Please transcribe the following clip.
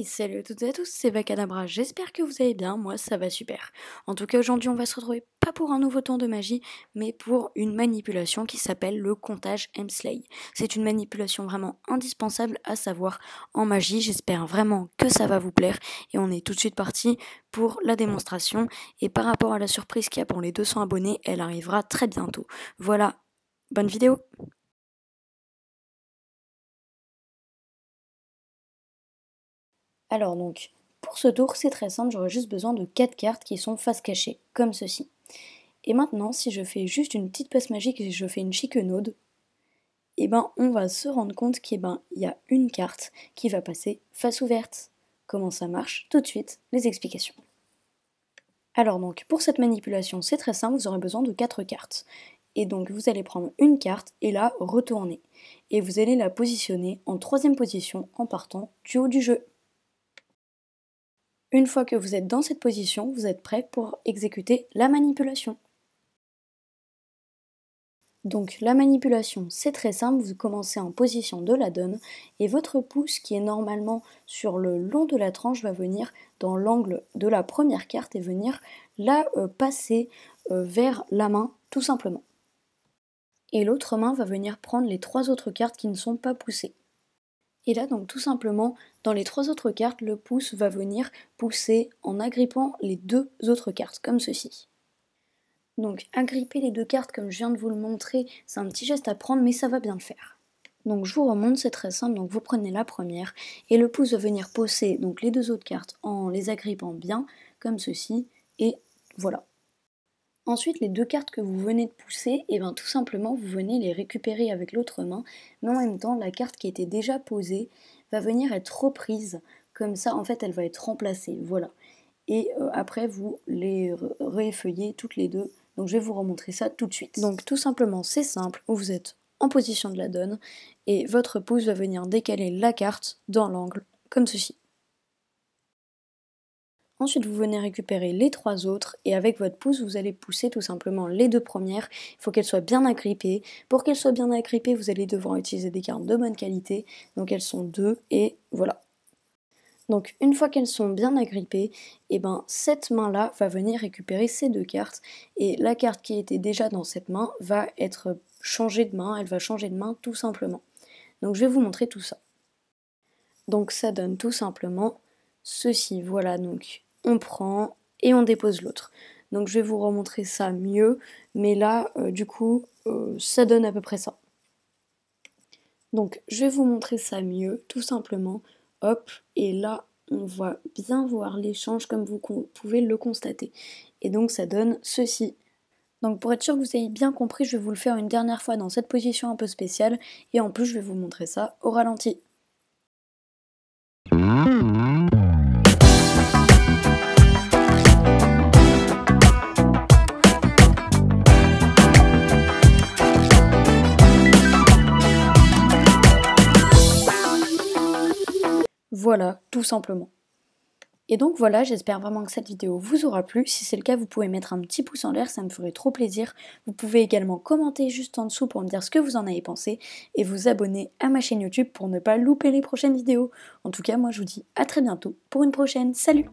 Hey, salut à toutes et à tous, c'est Vacadabra, j'espère que vous allez bien, moi ça va super. En tout cas aujourd'hui on va se retrouver pas pour un nouveau tour de magie, mais pour une manipulation qui s'appelle le comptage Hemsley. C'est une manipulation vraiment indispensable à savoir en magie, j'espère vraiment que ça va vous plaire et on est tout de suite parti pour la démonstration. Et par rapport à la surprise qu'il y a pour les 200 abonnés, elle arrivera très bientôt. Voilà, bonne vidéo! Alors donc, pour ce tour, c'est très simple, j'aurai juste besoin de 4 cartes qui sont face cachée, comme ceci. Et maintenant, si je fais juste une petite passe magique et je fais une chiquenaude, et ben on va se rendre compte qu'il y a une carte qui va passer face ouverte. Comment ça marche? Tout de suite, les explications. Alors donc, pour cette manipulation, c'est très simple, vous aurez besoin de 4 cartes. Et donc, vous allez prendre une carte et la retourner. Et vous allez la positionner en 3e position en partant du haut du jeu. Une fois que vous êtes dans cette position, vous êtes prêt pour exécuter la manipulation. Donc la manipulation, c'est très simple, vous commencez en position de la donne et votre pouce qui est normalement sur le long de la tranche va venir dans l'angle de la première carte et venir la passer vers la main tout simplement. Et l'autre main va venir prendre les 3 autres cartes qui ne sont pas poussées. Et là, donc tout simplement, dans les 3 autres cartes, le pouce va venir pousser en agrippant les 2 autres cartes, comme ceci. Donc agripper les 2 cartes, comme je viens de vous le montrer, c'est un petit geste à prendre, mais ça va bien le faire. Donc je vous remonte, c'est très simple, donc vous prenez la première, et le pouce va venir pousser donc les 2 autres cartes en les agrippant bien, comme ceci, et voilà. Ensuite, les 2 cartes que vous venez de pousser, et bien tout simplement vous venez les récupérer avec l'autre main, mais en même temps la carte qui était déjà posée va venir être reprise, comme ça en fait elle va être remplacée, voilà. Et après vous les réeffeuillez toutes les deux, donc je vais vous remontrer ça tout de suite. Donc tout simplement c'est simple, vous êtes en position de la donne, et votre pouce va venir décaler la carte dans l'angle, comme ceci. Ensuite, vous venez récupérer les 3 autres et avec votre pouce, vous allez pousser tout simplement les 2 premières. Il faut qu'elles soient bien agrippées. Pour qu'elles soient bien agrippées, vous allez devoir utiliser des cartes de bonne qualité. Donc elles sont 2 et voilà. Donc une fois qu'elles sont bien agrippées, et ben cette main-là va venir récupérer ces 2 cartes et la carte qui était déjà dans cette main va être changée de main, elle va changer de main tout simplement. Donc je vais vous montrer tout ça. Donc ça donne tout simplement ceci, voilà, donc on prend et on dépose l'autre. Donc je vais vous remontrer ça mieux, mais là du coup ça donne à peu près ça. Donc je vais vous montrer ça mieux, tout simplement, hop, et là on va bien voir l'échange comme vous pouvez le constater. Et donc ça donne ceci. Donc pour être sûr que vous ayez bien compris, je vais vous le faire une dernière fois dans cette position un peu spéciale, et en plus je vais vous montrer ça au ralenti. Voilà, tout simplement. Et donc voilà, j'espère vraiment que cette vidéo vous aura plu. Si c'est le cas, vous pouvez mettre un petit pouce en l'air, ça me ferait trop plaisir. Vous pouvez également commenter juste en dessous pour me dire ce que vous en avez pensé et vous abonner à ma chaîne YouTube pour ne pas louper les prochaines vidéos. En tout cas, moi je vous dis à très bientôt pour une prochaine. Salut!